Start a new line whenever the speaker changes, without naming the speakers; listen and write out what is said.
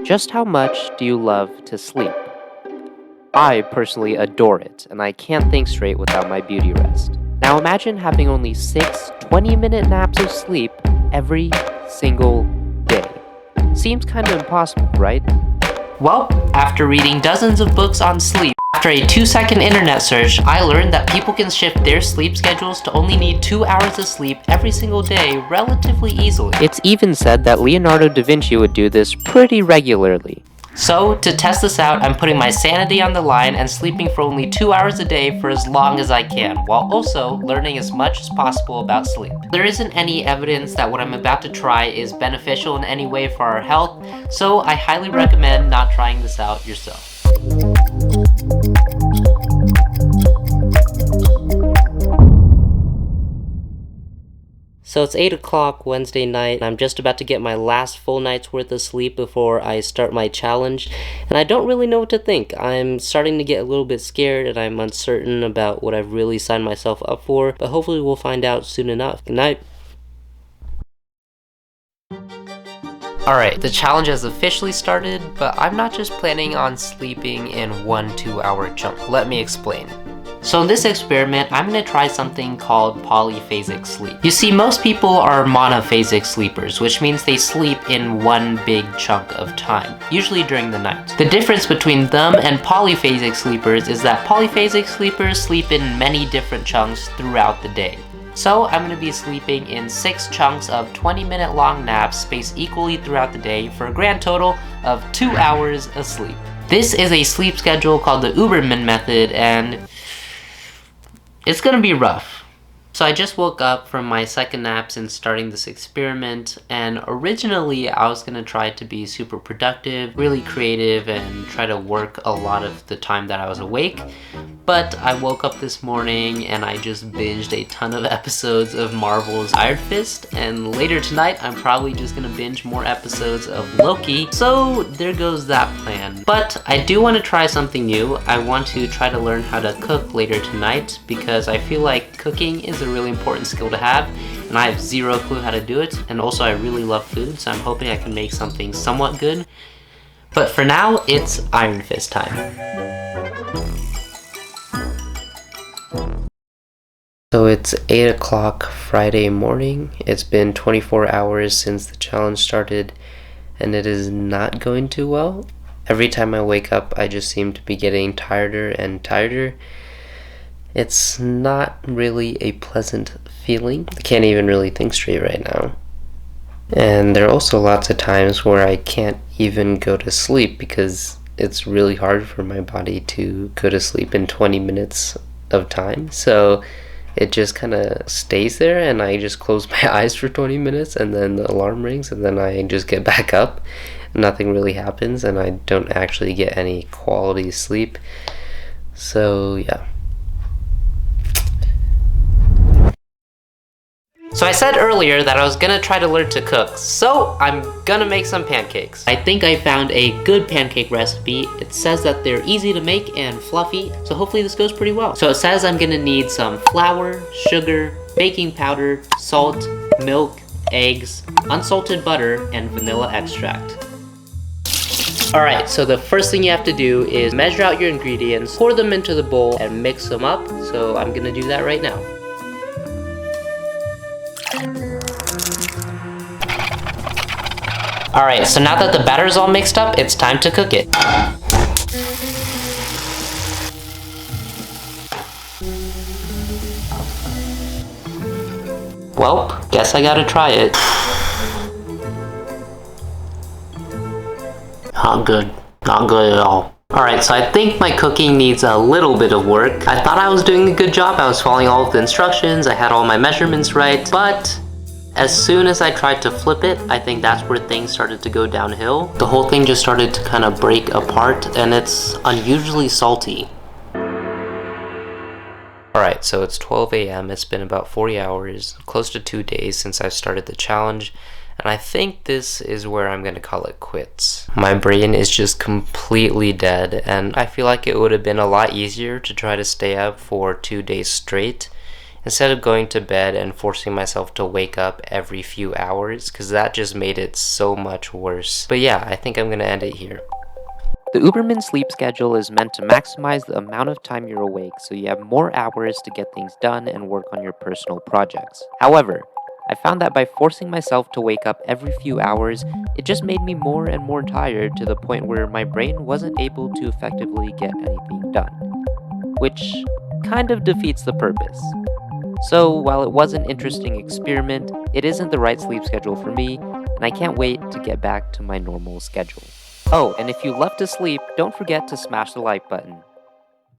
Just how much do you love to sleep? I personally adore it, and I can't think straight without my beauty rest. Now imagine having only 6 20-minute naps of sleep every single day. Seems kinda impossible, right?
Well, after reading dozens of books on sleep, after a 2-second internet search, I learned that people can shift their sleep schedules to only need 2 hours of sleep every single day relatively easily.
It's even said that Leonardo Da Vinci would do this pretty regularly.
So, to test this out, I'm putting my sanity on the line and sleeping for only 2 hours a day for as long as I can, while also learning as much as possible about sleep. There isn't any evidence that what I'm about to try is beneficial in any way for our health, so I highly recommend not trying this out yourself. So it's 8 o'clock Wednesday night, and I'm just about to get my last full night's worth of sleep before I start my challenge, and I don't really know what to think. I'm starting to get a little bit scared, and I'm uncertain about what I've really signed myself up for, but hopefully we'll find out soon enough. Good night. Alright, the challenge has officially started, but I'm not just planning on sleeping in 1 2-hour chunk. Let me explain. So in this experiment, I'm going to try something called polyphasic sleep. You see, most people are monophasic sleepers, which means they sleep in one big chunk of time, usually during the night. The difference between them and polyphasic sleepers is that polyphasic sleepers sleep in many different chunks throughout the day. So I'm going to be sleeping in 6 chunks of 20-minute long naps spaced equally throughout the day for a grand total of 2 hours of sleep. This is a sleep schedule called the Uberman method, and it's gonna be rough. So I just woke up from my second nap since starting this experiment, and originally I was gonna try to be super productive, really creative, and try to work a lot of the time that I was awake. But I woke up this morning and I just binged a ton of episodes of Marvel's Iron Fist, and later tonight I'm probably just gonna binge more episodes of Loki. So there goes that plan. But I do want to try something new. I want to try to learn how to cook later tonight, because I feel like cooking is a really important skill to have, and I have zero clue how to do it, and also I really love food, so I'm hoping I can make something somewhat good. But for now, it's Iron Fist time. So it's 8 o'clock Friday morning. It's been 24 hours since the challenge started, and it is not going too well. Every time I wake up, I just seem to be getting tireder and tireder. It's not really a pleasant feeling. I can't even really think straight right now. And there are also lots of times where I can't even go to sleep because it's really hard for my body to go to sleep in 20 minutes of time. So it just kind of stays there, and I just close my eyes for 20 minutes, and then the alarm rings, and then I just get back up. Nothing really happens, and I don't actually get any quality sleep. So yeah. So I said earlier that I was gonna try to learn to cook, so I'm gonna make some pancakes. I think I found a good pancake recipe. It says that they're easy to make and fluffy, so hopefully this goes pretty well. So it says I'm gonna need some flour, sugar, baking powder, salt, milk, eggs, unsalted butter, and vanilla extract. Alright, so the first thing you have to do is measure out your ingredients, pour them into the bowl, and mix them up. So I'm gonna do that right now. Alright, so now that the batter's all mixed up, it's time to cook it. Well, guess I gotta try it. Not good. Not good at all. Alright, so I think my cooking needs a little bit of work. I thought I was doing a good job. I was following all of the instructions. I had all my measurements right, but as soon as I tried to flip it, I think that's where things started to go downhill. The whole thing just started to kind of break apart, and it's unusually salty. Alright, so it's 12 a.m. It's been about 40 hours, close to 2 days since I started the challenge, and I think this is where I'm gonna call it quits. My brain is just completely dead, and I feel like it would have been a lot easier to try to stay up for 2 days straight instead of going to bed and forcing myself to wake up every few hours, because that just made it so much worse. But yeah, I think I'm gonna end it here.
The Uberman sleep schedule is meant to maximize the amount of time you're awake so you have more hours to get things done and work on your personal projects. However, I found that by forcing myself to wake up every few hours, it just made me more and more tired to the point where my brain wasn't able to effectively get anything done, which kind of defeats the purpose. So, while it was an interesting experiment, it isn't the right sleep schedule for me, and I can't wait to get back to my normal schedule. Oh, and if you love to sleep, don't forget to smash the like button.